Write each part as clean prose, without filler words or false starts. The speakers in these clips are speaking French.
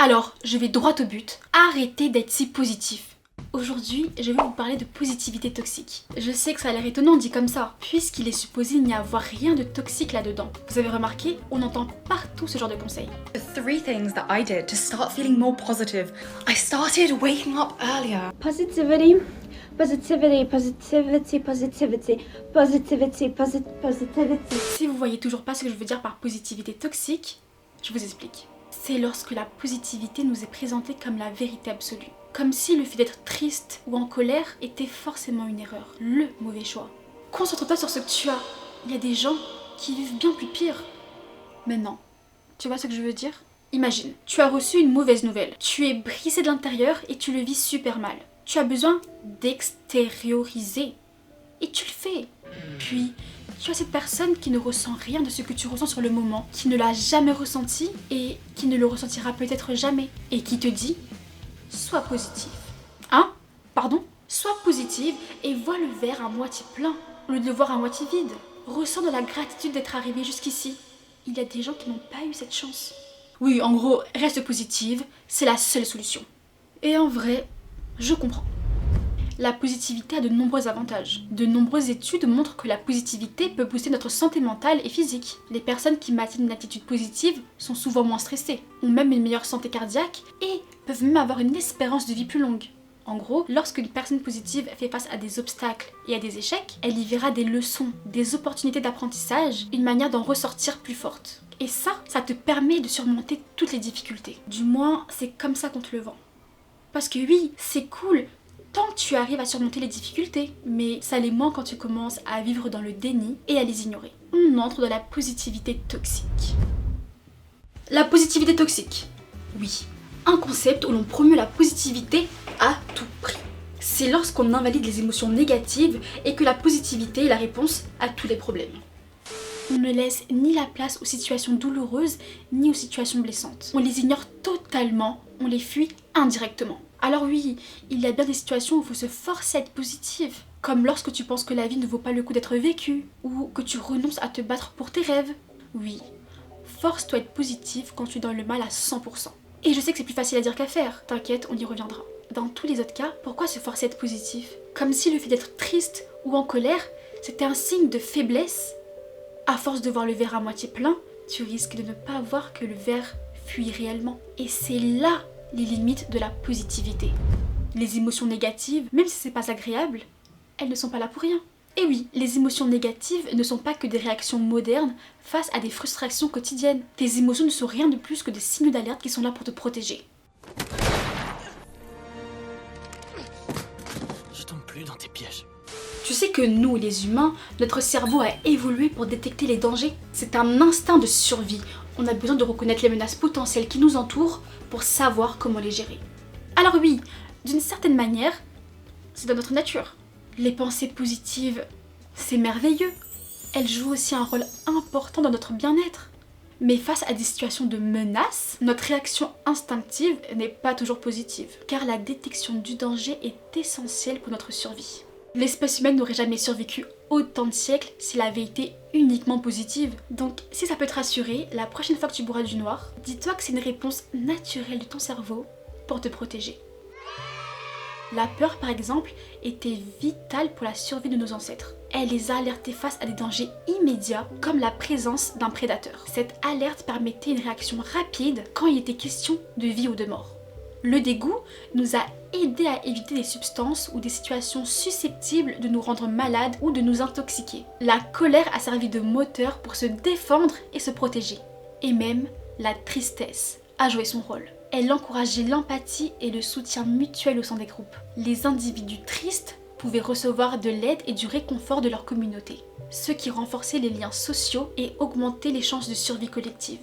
Alors, je vais droit au but. Arrêtez d'être si positif. Aujourd'hui, je vais vous parler de positivité toxique. Je sais que ça a l'air étonnant dit comme ça, puisqu'il est supposé n'y avoir rien de toxique là-dedans. Vous avez remarqué, on entend partout ce genre de conseils. The 3 things that I did to start feeling more positive. I started waking up earlier. Positivity, positivity, positivity, positivity, positivity, positivity. Si vous voyez toujours pas ce que je veux dire par positivité toxique, je vous explique. C'est lorsque la positivité nous est présentée comme la vérité absolue. Comme si le fait d'être triste ou en colère était forcément une erreur, le mauvais choix. Concentre-toi sur ce que tu as. Il y a des gens qui vivent bien plus pire. Mais non. Tu vois ce que je veux dire ? Imagine, tu as reçu une mauvaise nouvelle. Tu es brisé de l'intérieur et tu le vis super mal. Tu as besoin d'extérioriser. Et tu le fais. Puis, tu as cette personne qui ne ressent rien de ce que tu ressens sur le moment, qui ne l'a jamais ressenti et qui ne le ressentira peut-être jamais. Et qui te dit... Sois positive. Hein ? Pardon ? Sois positive et vois le verre à moitié plein, au lieu de le voir à moitié vide. Ressens de la gratitude d'être arrivé jusqu'ici. Il y a des gens qui n'ont pas eu cette chance. Oui, en gros, reste positive, c'est la seule solution. Et en vrai, je comprends. La positivité a de nombreux avantages. De nombreuses études montrent que la positivité peut booster notre santé mentale et physique. Les personnes qui maintiennent une attitude positive sont souvent moins stressées, ont même une meilleure santé cardiaque et peuvent même avoir une espérance de vie plus longue. En gros, lorsqu'une personne positive fait face à des obstacles et à des échecs, elle y verra des leçons, des opportunités d'apprentissage, une manière d'en ressortir plus forte. Et ça te permet de surmonter toutes les difficultés. Du moins, c'est comme ça qu'on te le vend. Parce que oui, c'est cool tant que tu arrives à surmonter les difficultés, mais ça l'est moins quand tu commences à vivre dans le déni et à les ignorer. On entre dans la positivité toxique. La positivité toxique. Oui, un concept où l'on promeut la positivité à tout prix. C'est lorsqu'on invalide les émotions négatives et que la positivité est la réponse à tous les problèmes. On ne laisse ni la place aux situations douloureuses ni aux situations blessantes. On les ignore totalement, on les fuit indirectement. Alors oui, il y a bien des situations où il faut se forcer à être positive, comme lorsque tu penses que la vie ne vaut pas le coup d'être vécue, ou que tu renonces à te battre pour tes rêves. Oui, force-toi à être positive quand tu es dans le mal à 100%. Et je sais que c'est plus facile à dire qu'à faire, t'inquiète, on y reviendra. Dans tous les autres cas, pourquoi se forcer à être positif ? Comme si le fait d'être triste ou en colère, c'était un signe de faiblesse. À force de voir le verre à moitié plein, tu risques de ne pas voir que le verre fuit réellement. Et c'est là les limites de la positivité. Les émotions négatives, même si c'est pas agréable, elles ne sont pas là pour rien. Et oui, les émotions négatives ne sont pas que des réactions modernes face à des frustrations quotidiennes. Tes émotions ne sont rien de plus que des signaux d'alerte qui sont là pour te protéger. Je tombe plus dans tes pièges. Tu sais que nous, les humains, notre cerveau a évolué pour détecter les dangers. C'est un instinct de survie. On a besoin de reconnaître les menaces potentielles qui nous entourent pour savoir comment les gérer. Alors oui, d'une certaine manière, c'est dans notre nature. Les pensées positives, c'est merveilleux. Elles jouent aussi un rôle important dans notre bien-être. Mais face à des situations de menace, notre réaction instinctive n'est pas toujours positive, car la détection du danger est essentielle pour notre survie. L'espèce humaine n'aurait jamais survécu autant de siècles si elle avait été uniquement positive. Donc si ça peut te rassurer, la prochaine fois que tu boiras du noir, dis-toi que c'est une réponse naturelle de ton cerveau pour te protéger. La peur par exemple était vitale pour la survie de nos ancêtres. Elle les a alertés face à des dangers immédiats comme la présence d'un prédateur. Cette alerte permettait une réaction rapide quand il était question de vie ou de mort. Le dégoût nous a aidés à éviter des substances ou des situations susceptibles de nous rendre malades ou de nous intoxiquer. La colère a servi de moteur pour se défendre et se protéger. Et même la tristesse a joué son rôle. Elle encourageait l'empathie et le soutien mutuel au sein des groupes. Les individus tristes pouvaient recevoir de l'aide et du réconfort de leur communauté, ce qui renforçait les liens sociaux et augmentait les chances de survie collective.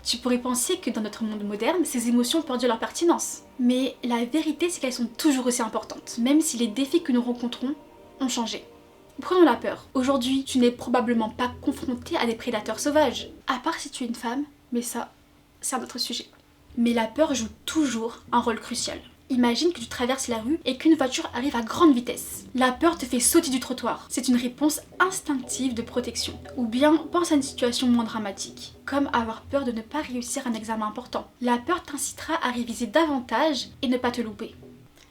Tu pourrais penser que dans notre monde moderne, ces émotions ont perdu leur pertinence. Mais la vérité, c'est qu'elles sont toujours aussi importantes, même si les défis que nous rencontrons ont changé. Prenons la peur. Aujourd'hui, tu n'es probablement pas confronté à des prédateurs sauvages, à part si tu es une femme, mais ça, c'est un autre sujet. Mais la peur joue toujours un rôle crucial. Imagine que tu traverses la rue et qu'une voiture arrive à grande vitesse. La peur te fait sauter du trottoir. C'est une réponse instinctive de protection. Ou bien pense à une situation moins dramatique, comme avoir peur de ne pas réussir un examen important. La peur t'incitera à réviser davantage et ne pas te louper.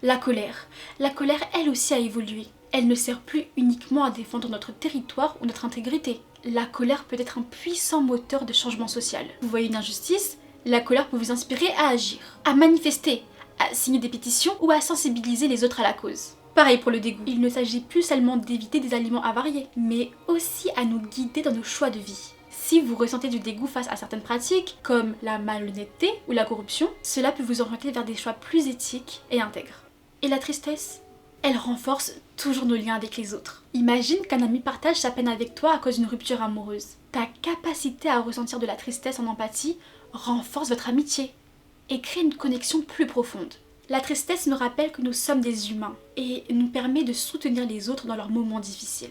La colère. La colère, elle aussi, a évolué. Elle ne sert plus uniquement à défendre notre territoire ou notre intégrité. La colère peut être un puissant moteur de changement social. Vous voyez une injustice? La colère peut vous inspirer à agir, à manifester, à signer des pétitions ou à sensibiliser les autres à la cause. Pareil pour le dégoût. Il ne s'agit plus seulement d'éviter des aliments avariés, mais aussi à nous guider dans nos choix de vie. Si vous ressentez du dégoût face à certaines pratiques, comme la malhonnêteté ou la corruption, cela peut vous orienter vers des choix plus éthiques et intègres. Et la tristesse? Elle renforce toujours nos liens avec les autres. Imagine qu'un ami partage sa peine avec toi à cause d'une rupture amoureuse. Ta capacité à ressentir de la tristesse en empathie renforce votre amitié et crée une connexion plus profonde. La tristesse nous rappelle que nous sommes des humains et nous permet de soutenir les autres dans leurs moments difficiles.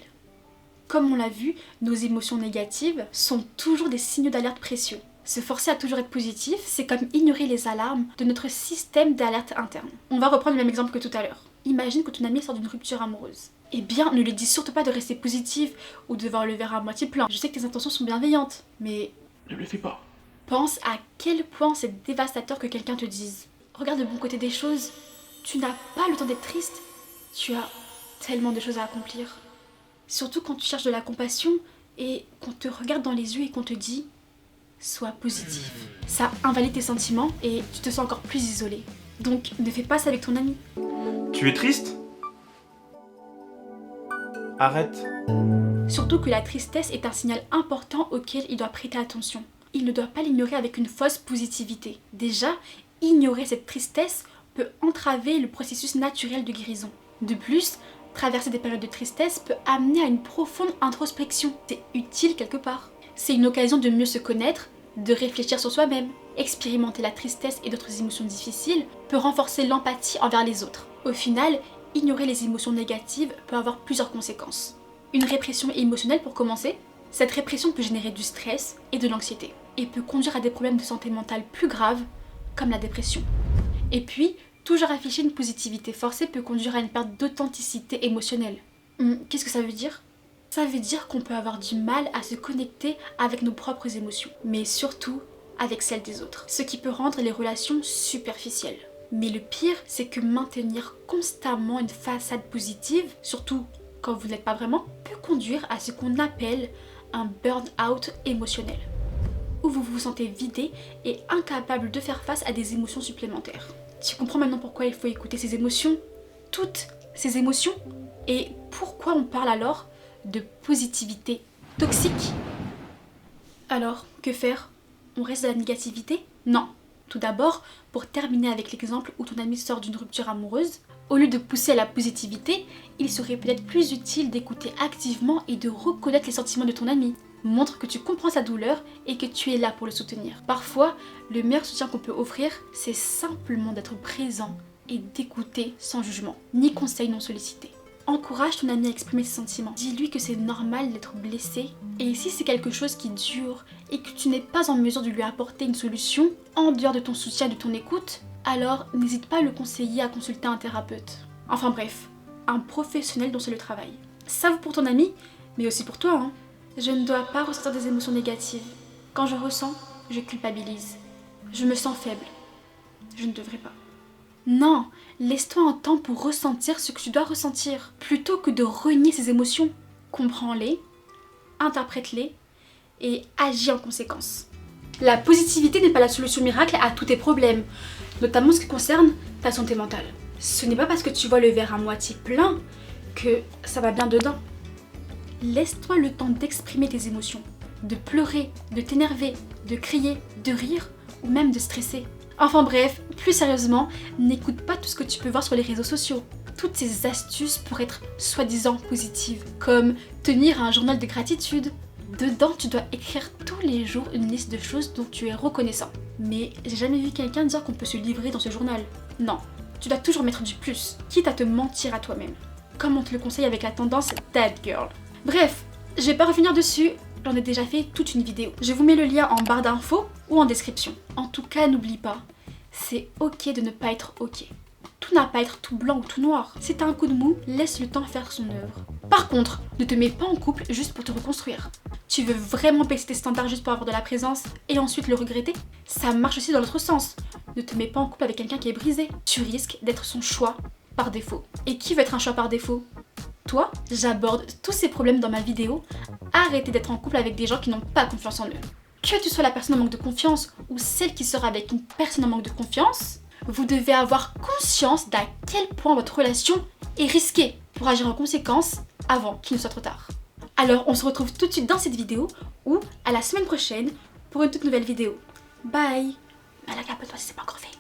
Comme on l'a vu, nos émotions négatives sont toujours des signaux d'alerte précieux. Se forcer à toujours être positif, c'est comme ignorer les alarmes de notre système d'alerte interne. On va reprendre le même exemple que tout à l'heure. Imagine que ton ami sort d'une rupture amoureuse. Eh bien, ne lui dis surtout pas de rester positif ou de voir le verre à moitié plein. Je sais que tes intentions sont bienveillantes, mais Ne le fais pas. pense à quel point c'est dévastateur que quelqu'un te dise « Regarde le bon côté des choses, tu n'as pas le temps d'être triste, tu as tellement de choses à accomplir. » Surtout quand tu cherches de la compassion et qu'on te regarde dans les yeux et qu'on te dit « Sois positif ». Ça invalide tes sentiments et tu te sens encore plus isolé. Donc ne fais pas ça avec ton ami. Tu es triste? Arrête. Surtout que la tristesse est un signal important auquel il doit prêter attention. Il ne doit pas l'ignorer avec une fausse positivité. Déjà, ignorer cette tristesse peut entraver le processus naturel de guérison. De plus, traverser des périodes de tristesse peut amener à une profonde introspection. C'est utile quelque part. C'est une occasion de mieux se connaître, de réfléchir sur soi-même. Expérimenter la tristesse et d'autres émotions difficiles peut renforcer l'empathie envers les autres. Au final, ignorer les émotions négatives peut avoir plusieurs conséquences. Une répression émotionnelle pour commencer. Cette répression peut générer du stress et de l'anxiété et peut conduire à des problèmes de santé mentale plus graves comme la dépression. Et puis, toujours afficher une positivité forcée peut conduire à une perte d'authenticité émotionnelle. Qu'est-ce que ça veut dire? Ça veut dire qu'on peut avoir du mal à se connecter avec nos propres émotions, mais surtout avec celles des autres, ce qui peut rendre les relations superficielles. Mais le pire, c'est que maintenir constamment une façade positive, surtout quand vous n'êtes pas vraiment, peut conduire à ce qu'on appelle un burn-out émotionnel, où vous vous sentez vidé et incapable de faire face à des émotions supplémentaires. Tu comprends maintenant pourquoi il faut écouter ces émotions, toutes ces émotions, et pourquoi on parle alors de positivité toxique. Alors, que faire? On reste dans la négativité? Non. Tout d'abord, pour terminer avec l'exemple où ton ami sort d'une rupture amoureuse, au lieu de pousser à la positivité, il serait peut-être plus utile d'écouter activement et de reconnaître les sentiments de ton ami. Montre que tu comprends sa douleur et que tu es là pour le soutenir. Parfois, le meilleur soutien qu'on peut offrir, c'est simplement d'être présent et d'écouter sans jugement, ni conseil non sollicité. Encourage ton ami à exprimer ses sentiments. Dis-lui que c'est normal d'être blessé. Et si c'est quelque chose qui dure et que tu n'es pas en mesure de lui apporter une solution, en dehors de ton soutien et de ton écoute, alors n'hésite pas à le conseiller à consulter un thérapeute. Enfin bref, un professionnel dont c'est le travail. Ça vaut pour ton ami, mais aussi pour toi, hein. Je ne dois pas ressentir des émotions négatives. Quand je ressens, je culpabilise. Je me sens faible. Je ne devrais pas. Non, laisse-toi un temps pour ressentir ce que tu dois ressentir, plutôt que de renier ces émotions. Comprends-les, interprète-les et agis en conséquence. La positivité n'est pas la solution miracle à tous tes problèmes, notamment en ce qui concerne ta santé mentale. Ce n'est pas parce que tu vois le verre à moitié plein que ça va bien dedans. Laisse-toi le temps d'exprimer tes émotions, de pleurer, de t'énerver, de crier, de rire ou même de stresser. Enfin bref, plus sérieusement, n'écoute pas tout ce que tu peux voir sur les réseaux sociaux. Toutes ces astuces pour être soi-disant positives, comme tenir un journal de gratitude. Dedans, tu dois écrire tous les jours une liste de choses dont tu es reconnaissant. Mais j'ai jamais vu quelqu'un dire qu'on peut se livrer dans ce journal. Non, tu dois toujours mettre du plus, quitte à te mentir à toi-même. Comme on te le conseille avec la tendance That Girl. Bref, je vais pas revenir dessus, j'en ai déjà fait toute une vidéo. Je vous mets le lien en barre d'infos ou en description. En tout cas, n'oublie pas, c'est ok de ne pas être ok. Tout Tout n'a pas à être tout blanc ou tout noir. Si t'as un coup de mou, laisse le temps faire son œuvre. Par contre, ne te mets pas en couple juste pour te reconstruire. Tu veux vraiment baisser tes standards juste pour avoir de la présence et ensuite le regretter? Ça marche aussi dans l'autre sens. Ne te mets pas en couple avec quelqu'un qui est brisé. Tu risques d'être son choix par défaut. Et qui veut être un choix par défaut? Toi? J'aborde tous ces problèmes dans ma vidéo. Arrêtez d'être en couple avec des gens qui n'ont pas confiance en eux. Que tu sois la personne en manque de confiance ou celle qui sera avec une personne en manque de confiance, vous devez avoir conscience d'à quel point votre relation est risquée pour agir en conséquence avant qu'il ne soit trop tard. Alors on se retrouve tout de suite dans cette vidéo ou à la semaine prochaine pour une toute nouvelle vidéo. Bye! Mais la abonne-toi si c'est pas encore fait.